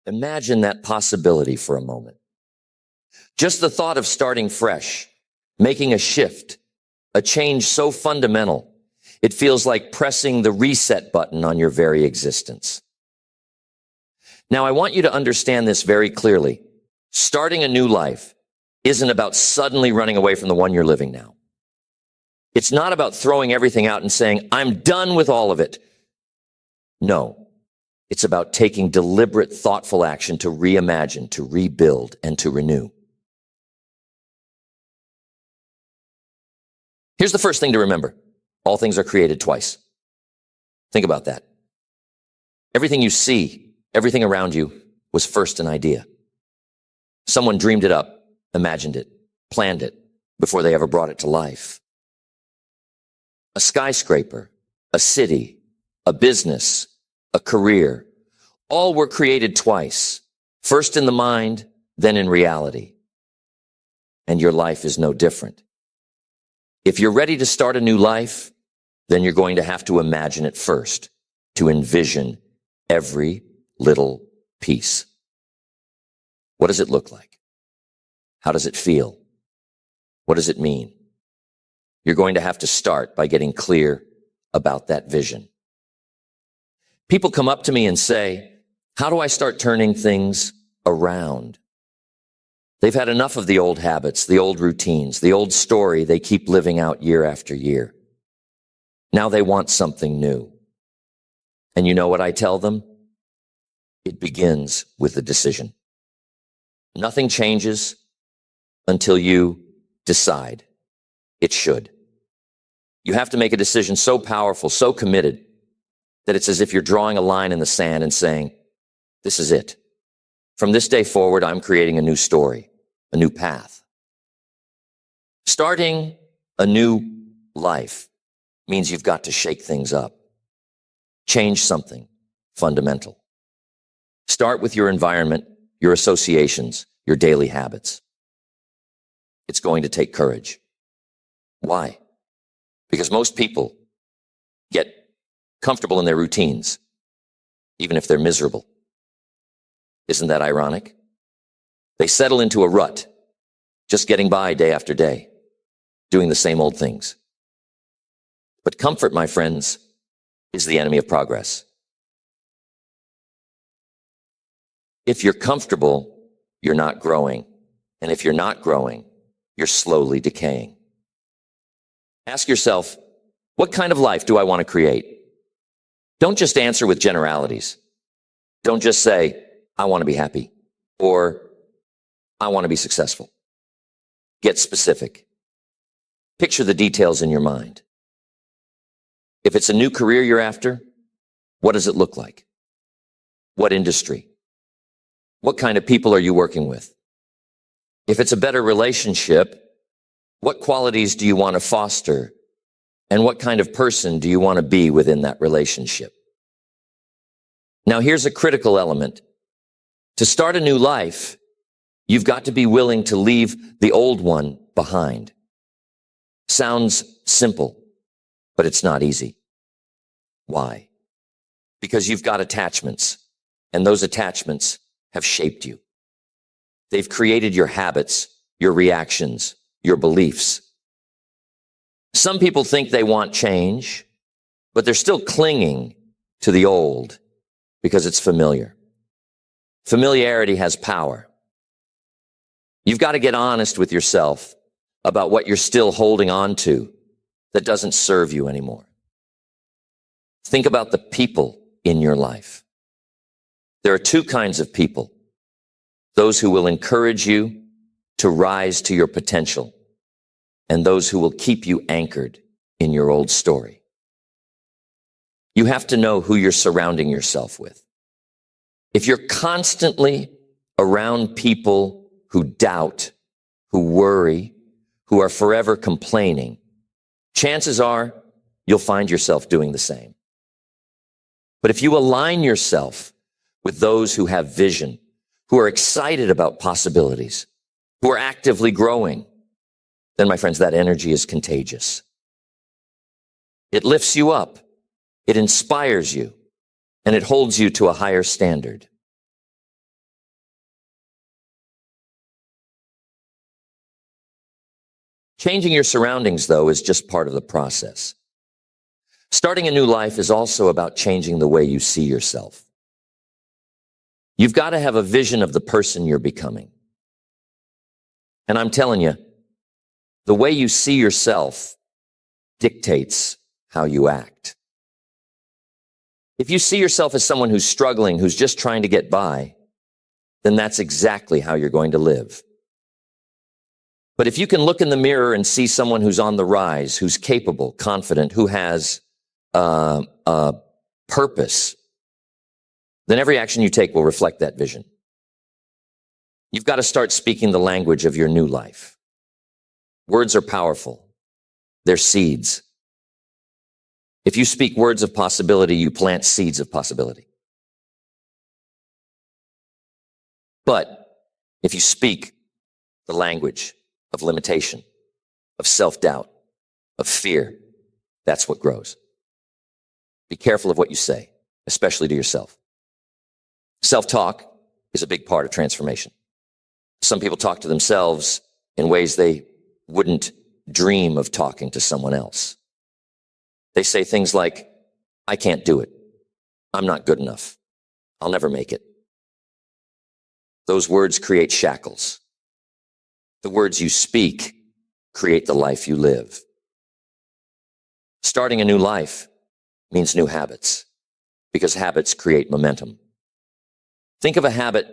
Imagine that possibility for a moment. Just the thought of starting fresh, making a shift, a change so fundamental, it feels like pressing the reset button on your very existence. Now, I want you to understand this very clearly. Starting a new life isn't about suddenly running away from the one you're living now. It's not about throwing everything out and saying, I'm done with all of it. No, it's about taking deliberate, thoughtful action to reimagine, to rebuild, and to renew. Here's the first thing to remember. All things are created twice. Think about that. Everything you see, everything around you was first an idea. Someone dreamed it up, imagined it, planned it before they ever brought it to life. A skyscraper, a city, a business, a career, all were created twice, first in the mind, then in reality. And your life is no different. If you're ready to start a new life, then you're going to have to imagine it first, to envision every little piece. What does it look like? How does it feel? What does it mean? You're going to have to start by getting clear about that vision. People come up to me and say, how do I start turning things around? They've had enough of the old habits, the old routines, the old story they keep living out year after year. Now they want something new. And you know what I tell them? It begins with a decision. Nothing changes until you decide. It should. You have to make a decision so powerful, so committed, that it's as if you're drawing a line in the sand and saying, this is it. From this day forward, I'm creating a new story, a new path. Starting a new life means you've got to shake things up. Change something fundamental. Start with your environment, your associations, your daily habits. It's going to take courage. Why? Because most people get comfortable in their routines, even if they're miserable. Isn't that ironic? They settle into a rut, just getting by day after day, doing the same old things. But comfort, my friends, is the enemy of progress. If you're comfortable, you're not growing. And if you're not growing, you're slowly decaying. Ask yourself, what kind of life do I want to create? Don't just answer with generalities. Don't just say, I want to be happy, or I want to be successful. Get specific. Picture the details in your mind. If it's a new career you're after, what does it look like? What industry? What kind of people are you working with? If it's a better relationship, what qualities do you want to foster? And what kind of person do you want to be within that relationship? Now, here's a critical element. To start a new life, you've got to be willing to leave the old one behind. Sounds simple, but it's not easy. Why? Because you've got attachments, and those attachments have shaped you. They've created your habits, your reactions, your beliefs. Some people think they want change, but they're still clinging to the old because it's familiar. Familiarity has power. You've got to get honest with yourself about what you're still holding on to that doesn't serve you anymore. Think about the people in your life. There are two kinds of people. Those who will encourage you to rise to your potential, and those who will keep you anchored in your old story. You have to know who you're surrounding yourself with. If you're constantly around people who doubt, who worry, who are forever complaining, chances are you'll find yourself doing the same. But if you align yourself with those who have vision, who are excited about possibilities, who are actively growing, then, my friends, that energy is contagious. It lifts you up, it inspires you, and it holds you to a higher standard. Changing your surroundings, though, is just part of the process. Starting a new life is also about changing the way you see yourself. You've got to have a vision of the person you're becoming. And I'm telling you, the way you see yourself dictates how you act. If you see yourself as someone who's struggling, who's just trying to get by, then that's exactly how you're going to live. But if you can look in the mirror and see someone who's on the rise, who's capable, confident, who has a purpose, then every action you take will reflect that vision. You've got to start speaking the language of your new life. Words are powerful. They're seeds. If you speak words of possibility, you plant seeds of possibility. But if you speak the language of limitation, of self-doubt, of fear, that's what grows. Be careful of what you say, especially to yourself. Self-talk is a big part of transformation. Some people talk to themselves in ways they wouldn't dream of talking to someone else. They say things like, I can't do it. I'm not good enough. I'll never make it. Those words create shackles. The words you speak create the life you live. Starting a new life means new habits, because habits create momentum. Think of a habit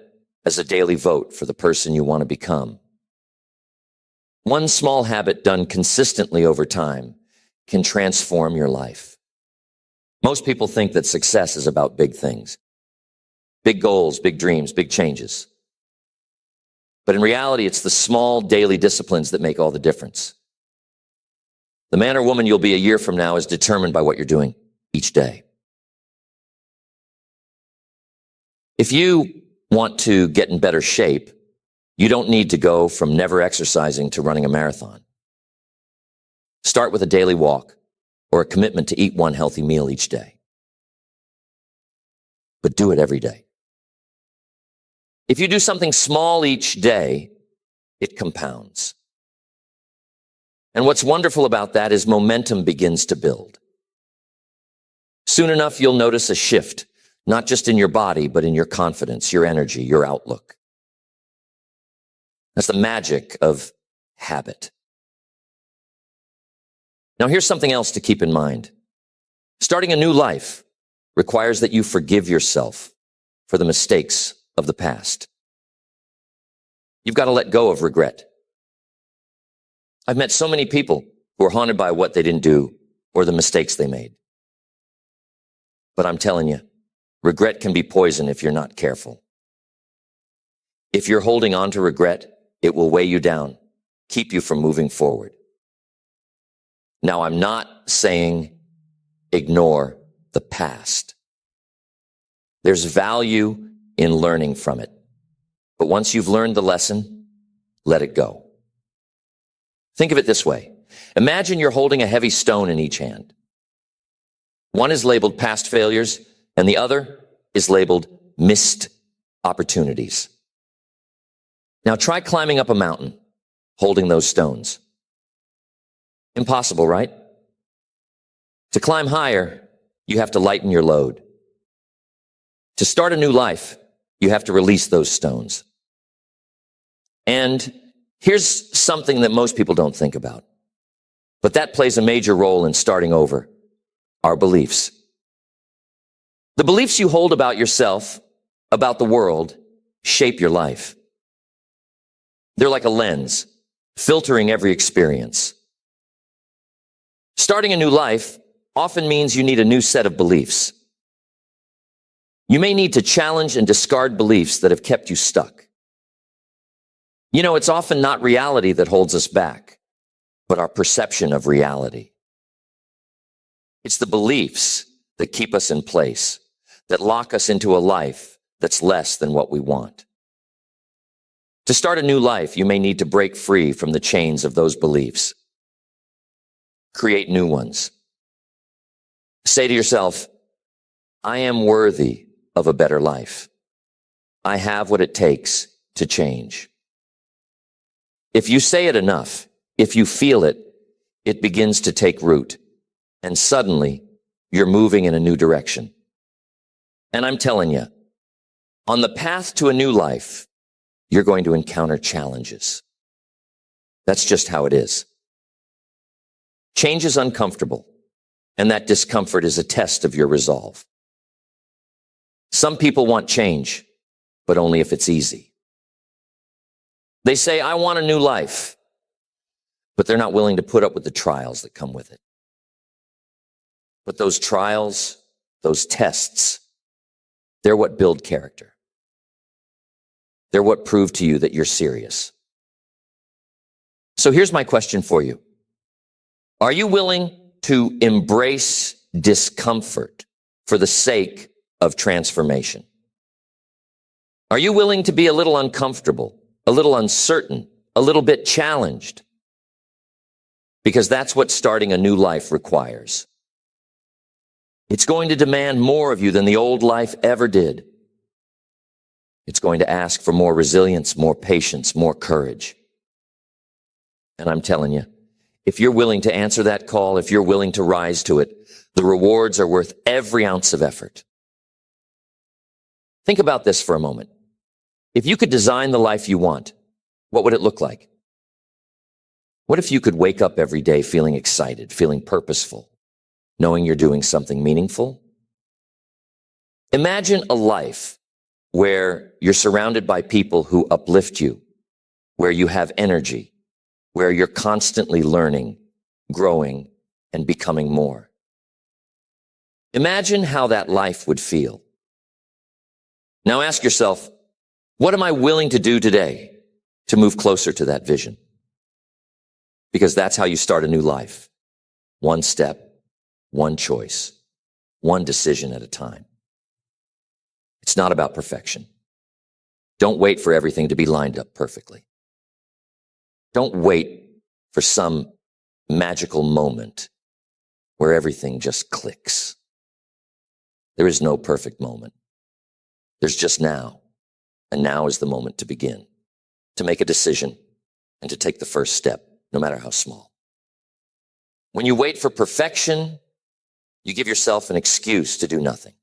as a daily vote for the person you want to become. One small habit done consistently over time can transform your life. Most people think that success is about big things, big goals, big dreams, big changes. But in reality, it's the small daily disciplines that make all the difference. The man or woman you'll be a year from now is determined by what you're doing each day. If you want to get in better shape, you don't need to go from never exercising to running a marathon. Start with a daily walk or a commitment to eat one healthy meal each day. But do it every day. If you do something small each day, it compounds. And what's wonderful about that is momentum begins to build. Soon enough, you'll notice a shift, not just in your body, but in your confidence, your energy, your outlook. That's the magic of habit. Now, here's something else to keep in mind. Starting a new life requires that you forgive yourself for the mistakes of the past. You've got to let go of regret. I've met so many people who are haunted by what they didn't do or the mistakes they made. But I'm telling you, regret can be poison if you're not careful. If you're holding on to regret, it will weigh you down, keep you from moving forward. Now, I'm not saying ignore the past. There's value in learning from it. But once you've learned the lesson, let it go. Think of it this way. Imagine you're holding a heavy stone in each hand. One is labeled past failures, and the other is labeled missed opportunities. Now try climbing up a mountain, holding those stones. Impossible, right? To climb higher, you have to lighten your load. To start a new life, you have to release those stones. And here's something that most people don't think about, but that plays a major role in starting over: our beliefs. The beliefs you hold about yourself, about the world, shape your life. They're like a lens, filtering every experience. Starting a new life often means you need a new set of beliefs. You may need to challenge and discard beliefs that have kept you stuck. You know, it's often not reality that holds us back, but our perception of reality. It's the beliefs that keep us in place, that lock us into a life that's less than what we want. To start a new life, you may need to break free from the chains of those beliefs. Create new ones. Say to yourself, I am worthy of a better life. I have what it takes to change. If you say it enough, if you feel it, it begins to take root. And suddenly, you're moving in a new direction. And I'm telling you, on the path to a new life, you're going to encounter challenges. That's just how it is. Change is uncomfortable, and that discomfort is a test of your resolve. Some people want change, but only if it's easy. They say, I want a new life, but they're not willing to put up with the trials that come with it. But those trials, those tests, they're what build character. They're what prove to you that you're serious. So here's my question for you. Are you willing to embrace discomfort for the sake of transformation? Are you willing to be a little uncomfortable, a little uncertain, a little bit challenged? Because that's what starting a new life requires. It's going to demand more of you than the old life ever did. It's going to ask for more resilience, more patience, more courage. And I'm telling you, if you're willing to answer that call, if you're willing to rise to it, the rewards are worth every ounce of effort. Think about this for a moment. If you could design the life you want, what would it look like? What if you could wake up every day feeling excited, feeling purposeful, knowing you're doing something meaningful? Imagine a life where you're surrounded by people who uplift you, where you have energy, where you're constantly learning, growing, and becoming more. Imagine how that life would feel. Now ask yourself, what am I willing to do today to move closer to that vision? Because that's how you start a new life. One step, one choice, one decision at a time. It's not about perfection. Don't wait for everything to be lined up perfectly. Don't wait for some magical moment where everything just clicks. There is no perfect moment. There's just now. And now is the moment to begin, to make a decision, and to take the first step, no matter how small. When you wait for perfection, you give yourself an excuse to do nothing.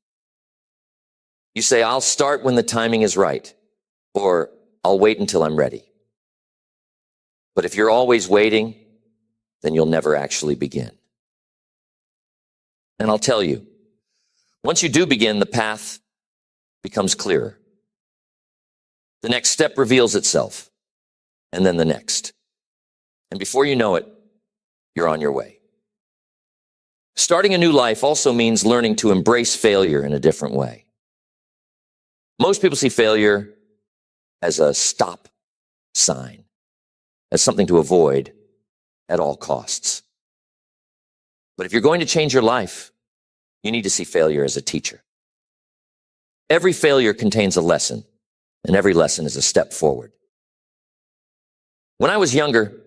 You say, I'll start when the timing is right, or I'll wait until I'm ready. But if you're always waiting, then you'll never actually begin. And I'll tell you, once you do begin, the path becomes clearer. The next step reveals itself, and then the next. And before you know it, you're on your way. Starting a new life also means learning to embrace failure in a different way. Most people see failure as a stop sign, as something to avoid at all costs. But if you're going to change your life, you need to see failure as a teacher. Every failure contains a lesson, and every lesson is a step forward. When I was younger,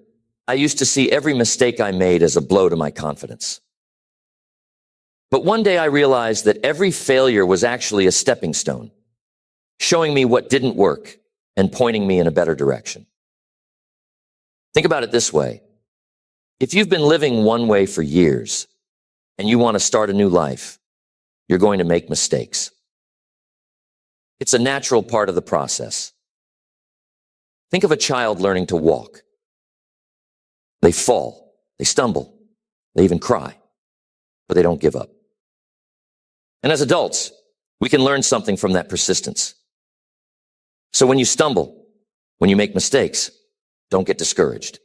I used to see every mistake I made as a blow to my confidence. But one day I realized that every failure was actually a stepping stone, showing me what didn't work and pointing me in a better direction. Think about it this way. If you've been living one way for years and you want to start a new life, you're going to make mistakes. It's a natural part of the process. Think of a child learning to walk. They fall, they stumble, they even cry, but they don't give up. And as adults, we can learn something from that persistence. So when you stumble, when you make mistakes, don't get discouraged.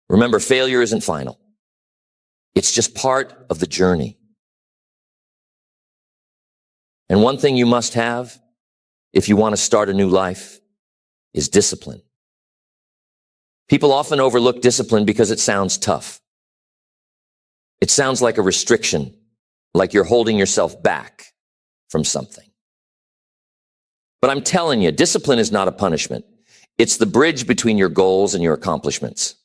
Remember, failure isn't final. It's just part of the journey. And one thing you must have, if you want to start a new life, is discipline. People often overlook discipline because it sounds tough. It sounds like a restriction, like you're holding yourself back from something. But I'm telling you, discipline is not a punishment. It's the bridge between your goals and your accomplishments.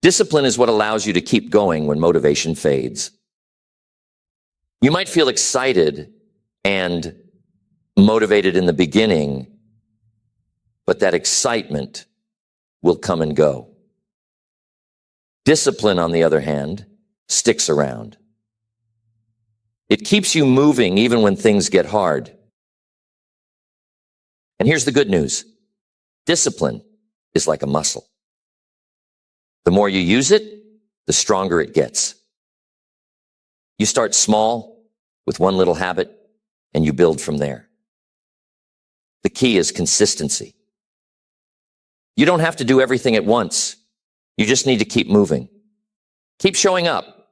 Discipline is what allows you to keep going when motivation fades. You might feel excited and motivated in the beginning, but that excitement will come and go. Discipline, on the other hand, sticks around. It keeps you moving even when things get hard. And here's the good news. Discipline is like a muscle. The more you use it, the stronger it gets. You start small with one little habit, and you build from there. The key is consistency. You don't have to do everything at once. You just need to keep moving. Keep showing up.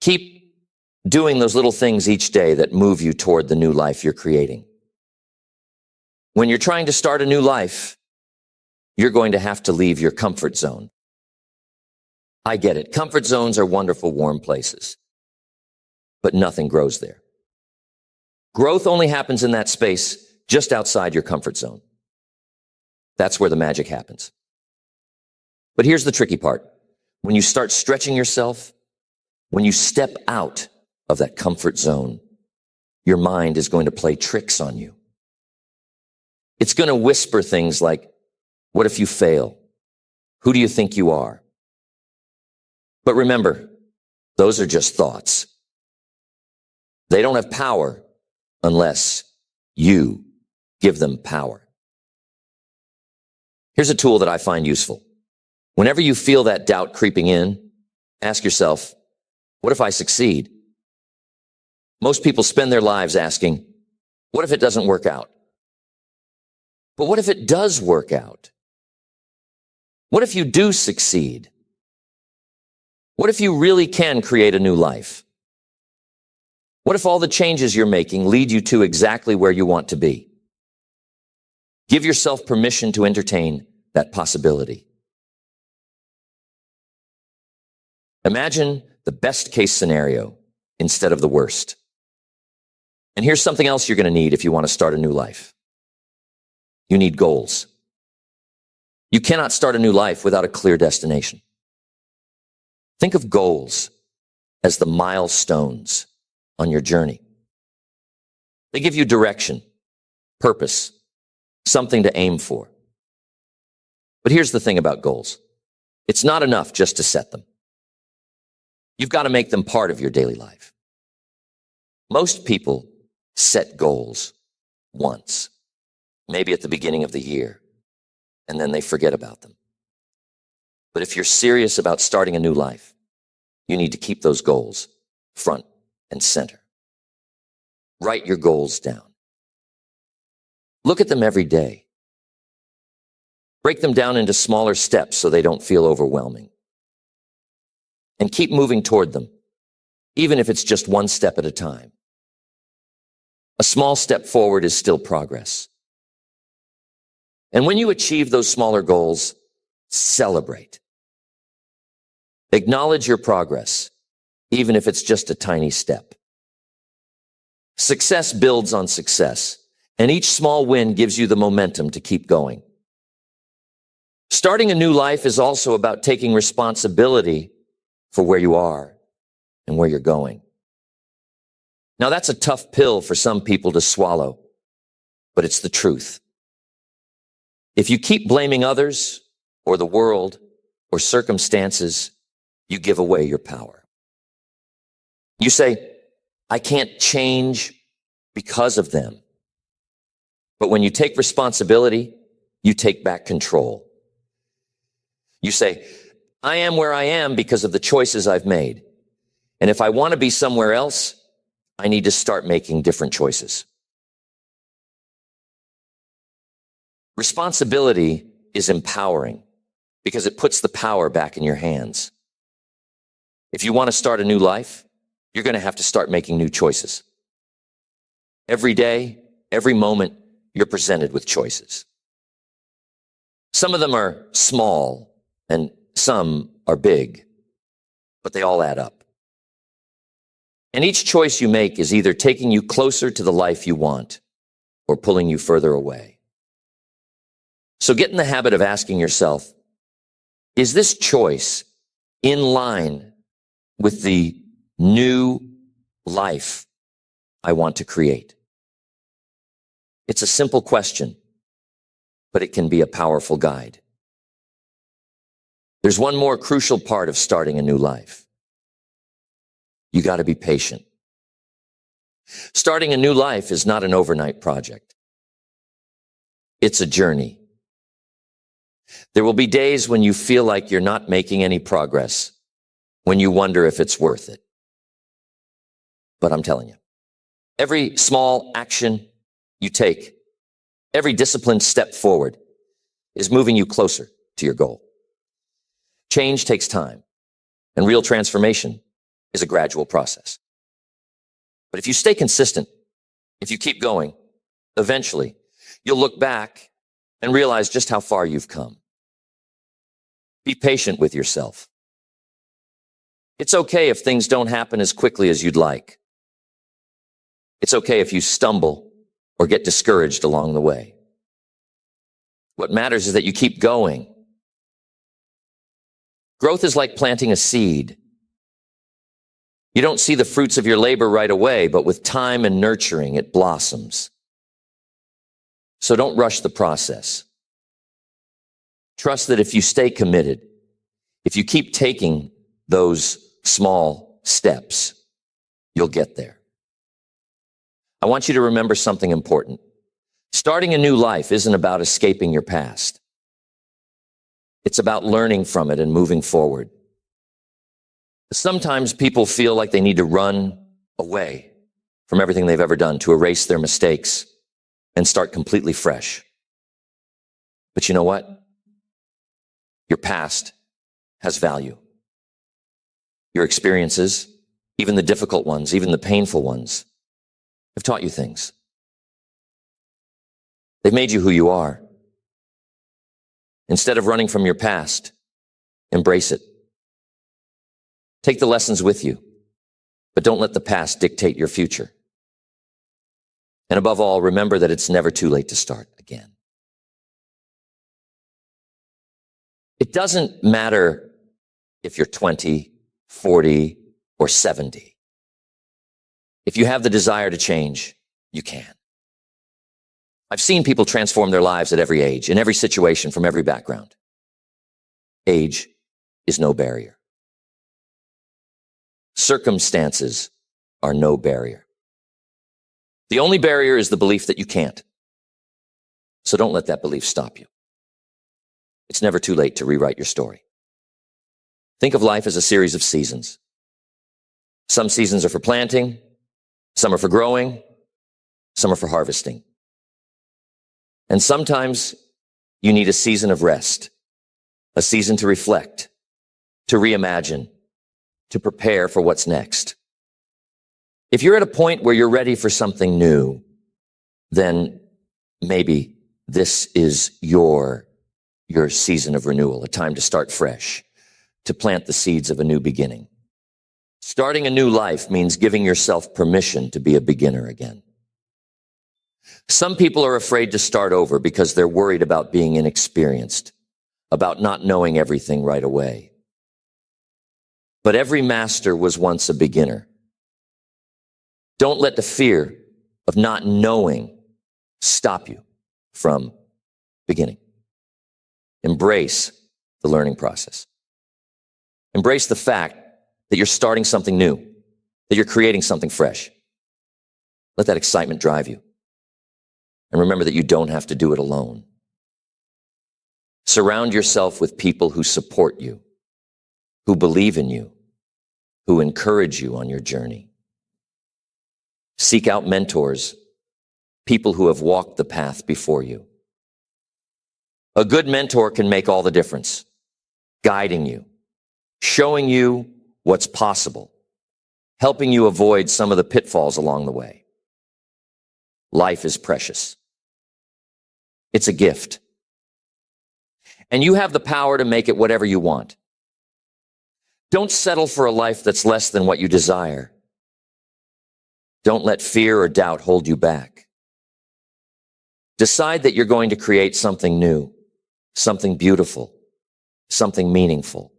Keep doing those little things each day that move you toward the new life you're creating. When you're trying to start a new life, you're going to have to leave your comfort zone. I get it. Comfort zones are wonderful, warm places, but nothing grows there. Growth only happens in that space just outside your comfort zone. That's where the magic happens. But here's the tricky part. When you start stretching yourself, when you step out of that comfort zone, your mind is going to play tricks on you. It's going to whisper things like, what if you fail? Who do you think you are? But remember, those are just thoughts. They don't have power unless you give them power. Here's a tool that I find useful. Whenever you feel that doubt creeping in, ask yourself, what if I succeed? Most people spend their lives asking, what if it doesn't work out? But what if it does work out? What if you do succeed? What if you really can create a new life? What if all the changes you're making lead you to exactly where you want to be? Give yourself permission to entertain that possibility. Imagine the best case scenario instead of the worst. And here's something else you're going to need if you want to start a new life. You need goals. You cannot start a new life without a clear destination. Think of goals as the milestones on your journey. They give you direction, purpose, something to aim for. But here's the thing about goals. It's not enough just to set them. You've got to make them part of your daily life. Most people set goals once, maybe at the beginning of the year, and then they forget about them. But if you're serious about starting a new life, you need to keep those goals front and center. Write your goals down. Look at them every day. Break them down into smaller steps so they don't feel overwhelming. And keep moving toward them, even if it's just one step at a time. A small step forward is still progress. And when you achieve those smaller goals, celebrate. Acknowledge your progress, even if it's just a tiny step. Success builds on success, and each small win gives you the momentum to keep going. Starting a new life is also about taking responsibility for where you are and where you're going. Now, that's a tough pill for some people to swallow, but it's the truth. If you keep blaming others or the world or circumstances, you give away your power. You say, I can't change because of them. But when you take responsibility, you take back control. You say, I am where I am because of the choices I've made. And if I want to be somewhere else, I need to start making different choices. Responsibility is empowering because it puts the power back in your hands. If you want to start a new life, you're going to have to start making new choices. Every day, every moment, you're presented with choices. Some of them are small and some are big, but they all add up. And each choice you make is either taking you closer to the life you want or pulling you further away. So get in the habit of asking yourself, is this choice in line with the new life I want to create? It's a simple question, but it can be a powerful guide. There's one more crucial part of starting a new life. You got to be patient. Starting a new life is not an overnight project. It's a journey. There will be days when you feel like you're not making any progress, when you wonder if it's worth it. But I'm telling you, every small action you take, every disciplined step forward is moving you closer to your goal. Change takes time, and real transformation is a gradual process. But if you stay consistent, if you keep going, eventually you'll look back and realize just how far you've come. Be patient with yourself. It's okay if things don't happen as quickly as you'd like. It's okay if you stumble or get discouraged along the way. What matters is that you keep going. Growth is like planting a seed. You don't see the fruits of your labor right away, but with time and nurturing, it blossoms. So don't rush the process. Trust that if you stay committed, if you keep taking those small steps, you'll get there. I want you to remember something important. Starting a new life isn't about escaping your past. It's about learning from it and moving forward. Sometimes people feel like they need to run away from everything they've ever done, to erase their mistakes and start completely fresh. But you know what? Your past has value. Your experiences, even the difficult ones, even the painful ones, have taught you things. They've made you who you are. Instead of running from your past, embrace it. Take the lessons with you, but don't let the past dictate your future. And above all, remember that it's never too late to start again. It doesn't matter if you're 20, 40, or 70. If you have the desire to change, you can. I've seen people transform their lives at every age, in every situation, from every background. Age is no barrier. Circumstances are no barrier. The only barrier is the belief that you can't. So don't let that belief stop you. It's never too late to rewrite your story. Think of life as a series of seasons. Some seasons are for planting, some are for growing, some are for harvesting. And sometimes you need a season of rest, a season to reflect, to reimagine, to prepare for what's next. If you're at a point where you're ready for something new, then maybe this is your season of renewal, a time to start fresh, to plant the seeds of a new beginning. Starting a new life means giving yourself permission to be a beginner again. Some people are afraid to start over because they're worried about being inexperienced, about not knowing everything right away. But every master was once a beginner. Don't let the fear of not knowing stop you from beginning. Embrace the learning process. Embrace the fact that you're starting something new, that you're creating something fresh. Let that excitement drive you. And remember that you don't have to do it alone. Surround yourself with people who support you, who believe in you, who encourage you on your journey. Seek out mentors, people who have walked the path before you. A good mentor can make all the difference, guiding you, showing you what's possible, helping you avoid some of the pitfalls along the way. Life is precious. It's a gift. And you have the power to make it whatever you want. Don't settle for a life that's less than what you desire. Don't let fear or doubt hold you back. Decide that you're going to create something new, something beautiful, something meaningful.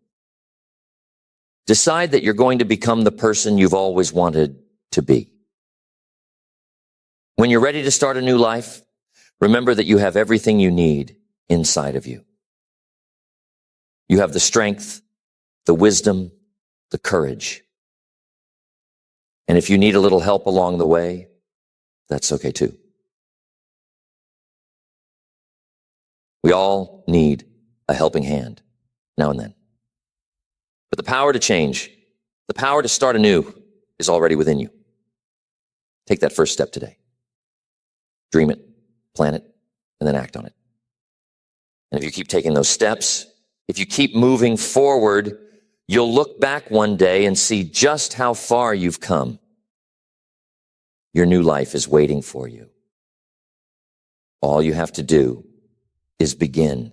Decide that you're going to become the person you've always wanted to be. When you're ready to start a new life, remember that you have everything you need inside of you. You have the strength, the wisdom, the courage. And if you need a little help along the way, that's okay too. We all need a helping hand now and then. But the power to change, the power to start anew is already within you. Take that first step today. Dream it, plan it, and then act on it. And if you keep taking those steps, if you keep moving forward, you'll look back one day and see just how far you've come. Your new life is waiting for you. All you have to do is begin